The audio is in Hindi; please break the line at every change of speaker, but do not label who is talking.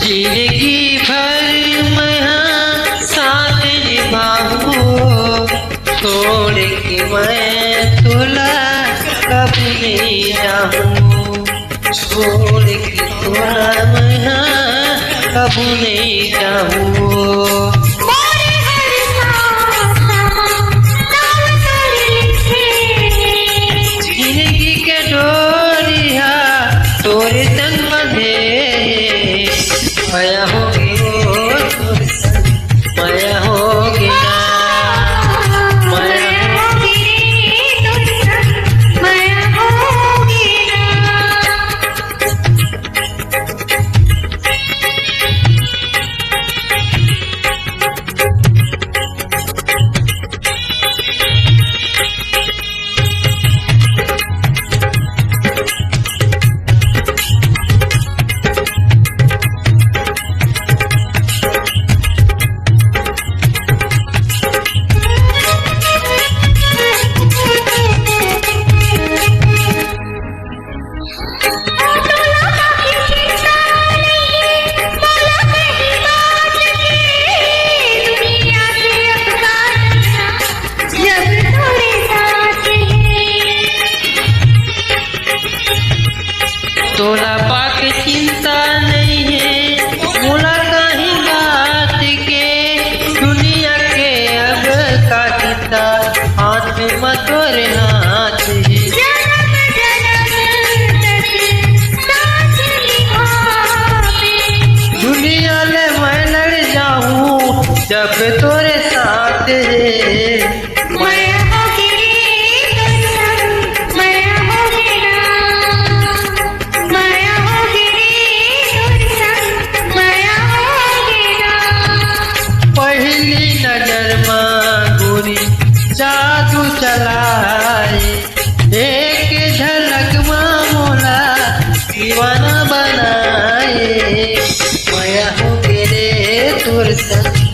जिंदगी भर मैं साथ निभाऊं, छोड़ के मैं तुला कभी नहीं जाऊं, छोड़ के तुला मैं कभी नहीं जाऊं। जिंदगी के डोरिया तोरे संग बंधे, माया होगी वो तोरे संग, माया होगी ना, माया होगी तोरे संग, माया होगी ना। तोला पाक चिंता नहीं है मोला कहीं बात के, दुनिया के अब का चिंता हाथ में मतोरे हाथ है। दुनिया ले मैं लड़ जाऊं जब तोरे साथ है, जादू चलाए एक झलक में मोला दीवाना बनाए, माया हो गे रे तोर संग।